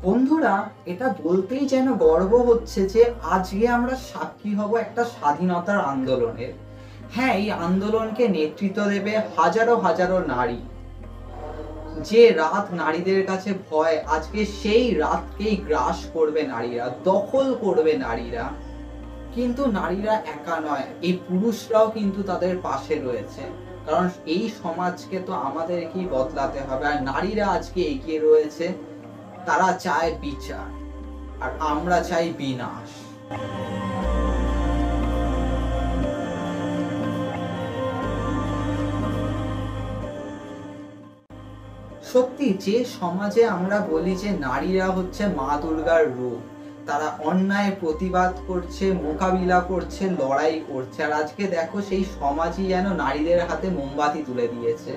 বন্ধুরা, এটা বলতেই যেন গর্ব হচ্ছে যে আজকে আমরা সাক্ষী হব একটা স্বাধীনতার আন্দোলনের। হ্যাঁ, এই আন্দোলনকে নেতৃত্ব দেবে হাজারো হাজারো নারী। যে রাত নারীদের কাছে ভয়, আজকে সেই রাতকেই গ্রাস করবে নারীরা, দখল করবে নারীরা। কিন্তু নারীরা একা নয়, এই পুরুষরাও কিন্তু তাদের পাশে রয়েছে। কারণ এই সমাজকে তো আমাদেরকেই বদলাতে হবে, আর নারীরা আজকে এগিয়ে রয়েছে। তারা চায় বিচার, আর আমরা চাই বিনাশ। সত্যি, যে সমাজে আমরা বলি যে নারীরা হচ্ছে মা দুর্গার রূপ, তারা অন্যায় প্রতিবাদ করছে, মোকাবিলা করছে, লড়াই করছে, আর আজকে দেখো সেই সমাজই যেন নারীদের হাতে মোমবাতি তুলে দিয়েছে।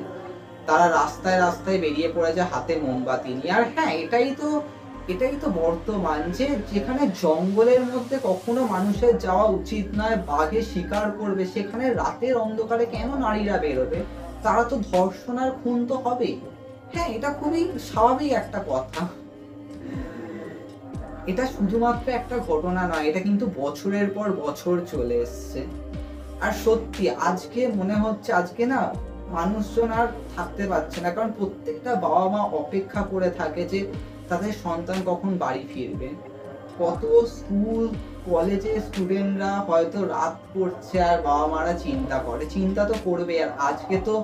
তারা রাস্তায় রাস্তায় বেরিয়ে পড়েছে হাতে মোমবাতি নিয়ে। আর হ্যাঁ, এটাই তো বর্তমান, যে যেখানে জঙ্গলের মধ্যে কখনো মানুষের যাওয়া উচিত নয়, বাঘে শিকার করবে, সেখানে রাতের অন্ধকারে কেন নারীরা বেরোবে? তারা তো ধর্ষণ আর খুন তো হবেই। হ্যাঁ, এটা খুবই স্বাভাবিক একটা কথা। এটা শুধুমাত্র একটা ঘটনা নয়, এটা কিন্তু বছরের পর বছর চলে এসছে। আর সত্যি আজকে মনে হচ্ছে আজকে না মানুষজন আর থাকতে পারছে না, কারণ প্রত্যেকটা বাবা মা অপেক্ষা করে থাকে যে তাদের সন্তান কখন বাড়ি ফিরবে। কত স্কুল কলেজে স্টুডেন্টরা হয়তো রাত করছে, আর বাবা মারা চিন্তা তো করবে। আর আজকে তো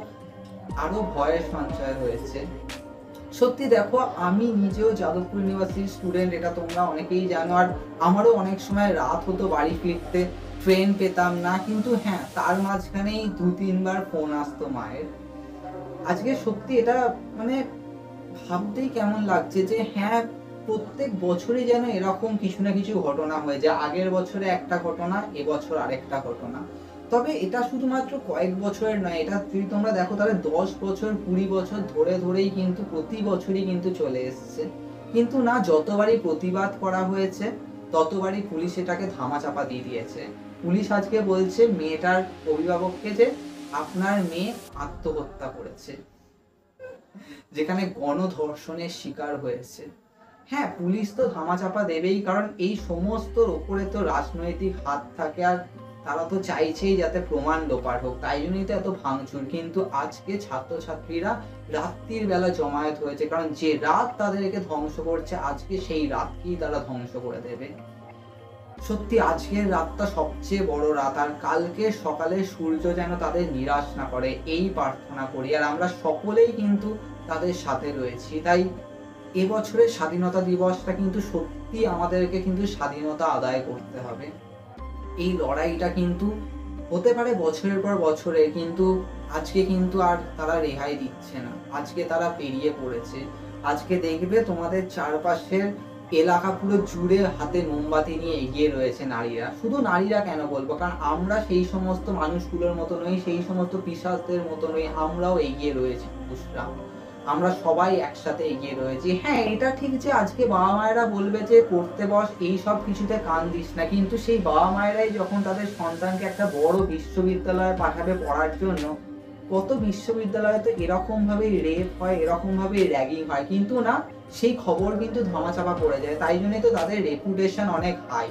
আরো ভয়ের সঞ্চয় হয়েছে। সত্যি দেখো, আমি নিজেও যাদবপুর ইউনিভার্সিটির স্টুডেন্ট, এটা তোমরা অনেকেই জানো। আর আমারও অনেক সময় রাত হতো বাড়ি ফিরতে, ট্রেন পেতাম না। কিন্তু হ্যাঁ, তার মাঝখানেই 2-3 বার ফোন আসতো মায়ের। আজকে সত্যি এটা মানে ভাবতেই কেমন লাগছে যে হ্যাঁ, প্রত্যেক বছরই যেন এরকম কিছু না কিছু ঘটনা হয়ে যায়। আগের বছরে একটা ঘটনা, এবছর আরেকটা ঘটনা। তবে এটা শুধুমাত্র কয়েক বছরের নয়, এটা যদি তোমরা দেখো তাহলে 10 বছর 20 বছর ধরে ধরেই কিন্তু প্রতি বছরই কিন্তু চলে এসছে। কিন্তু না, যতবারই প্রতিবাদ করা হয়েছে ততবারই পুলিশ এটাকে ধামাচাপা দিয়ে দিয়েছে। পুলিশ আজকে বলছে মেয়েটার অভিভাবককে যে আপনার মেয়ে আত্মহত্যা করেছে, যেখানে গণধর্ষণের শিকার হয়েছে। হ্যাঁ, পুলিশ তো ধামাচাপা দেবেই, কারণ এই সমস্তর ওপরে তো রাজনৈতিক হাত থাকে, আর তারা তো চাইছেই যাতে প্রমাণ লোপাট হোক, তাই জন্যই তো এত ভাঙচুর। কিন্তু আজকে ছাত্রছাত্রীরা রাত্রির বেলা জমায়েত হয়েছে, কারণ যে রাত তাদেরকে ধ্বংস করছে আজকে সেই রাতকেই তারা ধ্বংস করে দেবে। সত্যি আজকের রাতটা সবচেয়ে বড় রাত, আর কালকে সকালে সূর্য যেন তাদের নিরাশ না করে এই প্রার্থনা করি। আর আমরা সকলেই কিন্তু তাদের সাথে রয়েছি। তাই এবছরের স্বাধীনতা দিবসটা কিন্তু সত্যি আমাদেরকে কিন্তু স্বাধীনতা আদায় করতে হবে। এই লড়াইটা কিন্তু হতে পারে বছরের পর বছরে, কিন্তু আজকে কিন্তু আর তারা রেহাই দিচ্ছে না। আজকে তারা পেরিয়ে পড়েছে। আজকে দেখবে তোমাদের চারপাশের এলাকা পুরো জুড়ে হাতে মোমবাতি নিয়ে এগিয়ে রয়েছে নারীরা। শুধু নারীরা কেন বলবো, কারণ আমরা সেই সমস্ত মানুষগুলোর মতো নই, সেই সমস্ত পিশাচদের মতো নই, আমরাও এগিয়ে রয়েছি পুরুষরা। আমরা সবাই একসাথে এগিয়ে রয়েছি। হ্যাঁ, এটা ঠিক যে আজকে বাবা মায়েরা বলবে যে পড়তে বস, এই সব কিছুতে কান দিস না, কিন্তু সেই বাবা মায়েরাই যখন তাদের সন্তানকে একটা বড় বিশ্ববিদ্যালয়ে পাঠাবে পড়ার জন্য, কত বিশ্ববিদ্যালয়ে তো এরকম ভাবে রেপ হয়, এরকম ভাবে র্যাগিং হয়, কিন্তু না, সেই খবর কিন্তু ধামাচাপা পড়ে যায়। তাই জন্যই তো তাদের রেপুটেশন অনেক হাই।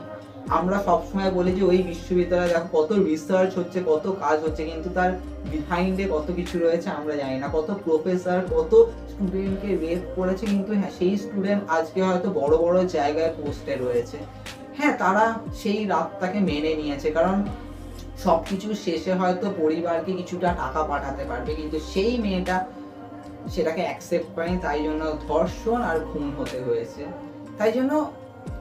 আমরা সবসময় বলি যে ওই বিশ্ববিদ্যালয়ে দেখো কত রিসার্চ হচ্ছে, কত কাজ হচ্ছে, কিন্তু তার বিহাইন্ডে কত কিছু রয়েছে আমরা জানি না। কত প্রফেসর কত স্টুডেন্টকে রেপ করেছে, কিন্তু হ্যাঁ, সেই স্টুডেন্ট আজকে হয়তো বড় বড় জায়গায় পোস্টে রয়েছে। হ্যাঁ, তারা সেই রাতটাকে মেনে নিয়েছে, কারণ সবকিছু শেষে হয়তো পরিবারকে কিছুটা টাকা পাঠাতে পারবে, কিন্তু সেই মেয়েটা সেটাকে অ্যাকসেপ্ট করেনি, তাই জন্য ধর্ষণ আর খুন হতে হয়েছে। তাই জন্য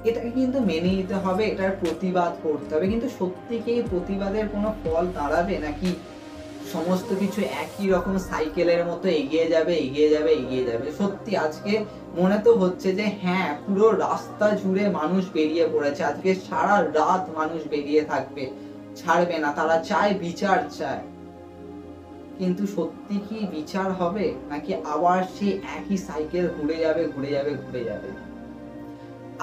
এটাকে কিন্তু মেনে নিতে হবে, এটার প্রতিবাদ করতে হবে। কিন্তু সত্যি কি এই প্রতিবাদের কোনো ফল দাঁড়াবে, নাকি সমস্ত কিছু একই রকম সাইকেলের মতো এগিয়ে যাবে এগিয়ে যাবে এগিয়ে যাবে? সত্যি আজকে মনে তো হচ্ছে যে হ্যাঁ, পুরো রাস্তা জুড়ে মানুষ বেরিয়ে পড়েছে, আজকে সারা রাত মানুষ বেরিয়ে থাকবে, ছাড়বে না। তারা চায় বিচার চায়, কিন্তু সত্যি কি বিচার হবে, নাকি আবার সেই একই সাইকেল ঘুরে যাবে ঘুরে যাবে ঘুরে যাবে?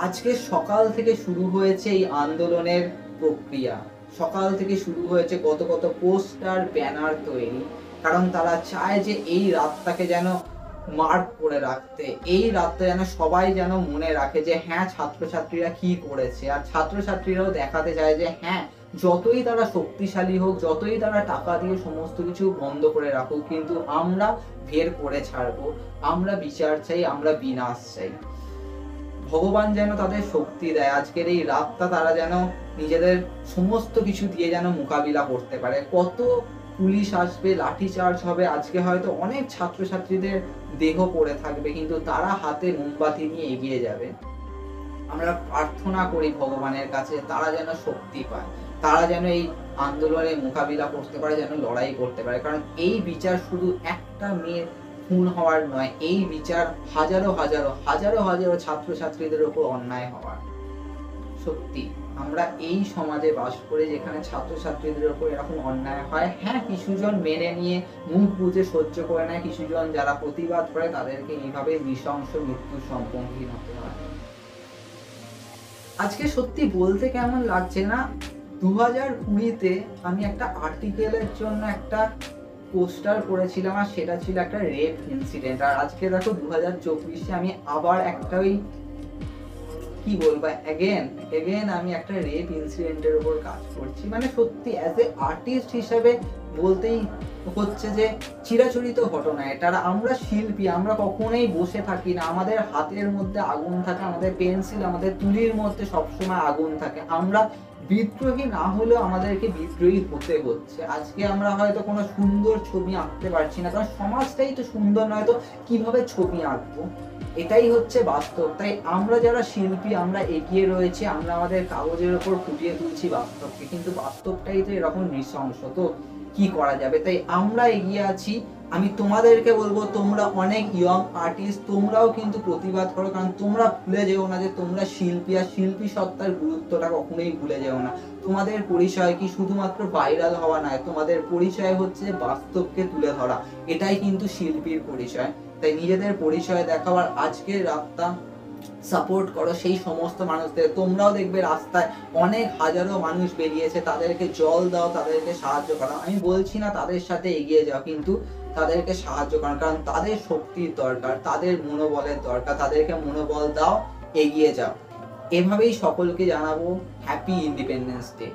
আজকে সকাল থেকে শুরু হয়েছে এই আন্দোলনের প্রক্রিয়া। সকাল থেকে শুরু হয়েছে কত কত পোস্টার ব্যানার তৈরি, কারণ তারা চায় যে এই রাতটাকে যেন মার্ক করে রাখতে, এই রাতটা যেন সবাই যেন মনে রাখে যে হ্যাঁ ছাত্রছাত্রীরা কি করেছে। আর ছাত্রছাত্রীরাও দেখাতে চায় যে হ্যাঁ, যতই তারা শক্তিশালী হোক, যতই তারা টাকা দিয়ে সমস্ত কিছু বন্ধ করে রাখুক, কিন্তু আমরা বের করে ছাড়বো, আমরা বিচার চাই, আমরা বিনাশ চাই। ভগবান যেন তাদের শক্তি দেয়, আজকের এই রাতটা তারা যেন নিজেদের সমস্ত কিছু দিয়ে যেন মোকাবিলা করতে পারে। কত পুলিশ আসবে, লাঠি চার্জ হবে, আজকে হয়তো অনেক ছাত্রছাত্রীদের দেহ পড়ে থাকবে, কিন্তু তারা হাতে মোমবাতি নিয়ে এগিয়ে যাবে। আমরা প্রার্থনা করি ভগবানের কাছে তারা যেন শক্তি পায়, তারা যেন এই আন্দোলনে মোকাবিলা করতে পারে, যেন লড়াই করতে পারে। কারণ এই বিচার শুধু একটা মেয়ের খুন হওয়ার নয়, এই বিচার হাজারো হাজারো হাজারো হাজারো ছাত্রছাত্রীদের উপর অন্যায় হওয়ার। সত্যি আমরা এই সমাজে বাস করে যেখানে ছাত্রছাত্রীদের উপর এরকম অন্যায় হয়, হ্যাঁ কিছুজন মেনে নিয়ে মুখ বুজে সহ্য করে নেয়, কিছুজন যারা প্রতিবাদ করে তাদেরকে এইভাবে নৃশংস মৃত্যুর সম্মুখীন হতে হয়। আজকে সত্যি বলতে কেমন লাগছে না, 2020-তে আমি একটা আর্টিকেলের জন্য একটা পোস্টার করেছিলাম, আর সেটা ছিল একটা রেপ ইনসিডেন্ট। আর আজকে দেখো 2024-এ আমি আবার একটা ওই কি বলবো এগেন আমি একটা রেপ ইনসিডেন্টের উপর কাজ করছি। মানে সত্যি অ্যাজ এ আর্টিস্ট হিসেবে বলতেই হচ্ছে যে চিরাচরিত ঘটনা এটা। আমরা শিল্পী, আমরা কখনোই বসে থাকি না, আমাদের হাতের মধ্যে আগুন থাকে, আমাদের পেন্সিল, আমাদের তুলির মধ্যে সবসময় আগুন থাকে। আমরা বিদ্রোহী না হলেও আমাদেরকে বিদ্রোহী হতে হচ্ছে। আজকে আমরা হয়তো কোনো সুন্দর ছবি আঁকতে পারছি না, কারণ সমাজটাই তো সুন্দর নয়, তো কিভাবে ছবি আঁকবো, এটাই হচ্ছে বাস্তব। তাই আমরা যারা শিল্পী আমরা এগিয়ে রয়েছি, আমরা আমাদের কাগজের ওপর ফুটিয়ে তুলছি বাস্তবকে, কিন্তু বাস্তবটাই তো এরকম নৃশংস, তো কি করা যাবে। তাই আমরা এগিয়ে আছি। আমি তোমাদেরকে বলবো তোমরা অনেক ইয়ং আর্টিস্ট, তোমরাও কিন্তু প্রতিবাদ করো, কারণ তোমরা ভুলে যেও না যে তোমরা শিল্পী, আর শিল্পী সত্তার গুরুত্বটা কখনোই ভুলে যেও না। তোমাদের পরিচয় কি শুধুমাত্র ভাইরাল হওয়া নয়, তোমাদের পরিচয় হচ্ছে বাস্তবকে তুলে ধরা, এটাই কিন্তু শিল্পীর পরিচয়। তাই নিজেদের পরিচয় দেখাও, আর আজকের রাতটা সাপোর্ট করো সেই সমস্ত মানুষদের। তোমরাও দেখবে রাস্তায় অনেক হাজারো মানুষ বেরিয়েছে, তাদেরকে জল দাও, তাদেরকে সাহায্য করো। আমি বলছি না তাদের সাথে এগিয়ে যাও, কিন্তু তাদেরকে সাহায্য করো, কারণ তাদের শক্তির দরকার, তাদের মনোবলের দরকার, তাদেরকে মনোবল দাও, এগিয়ে যাও। এভাবেই সকলকে জানাবো হ্যাপি ইন্ডিপেন্ডেন্স ডে।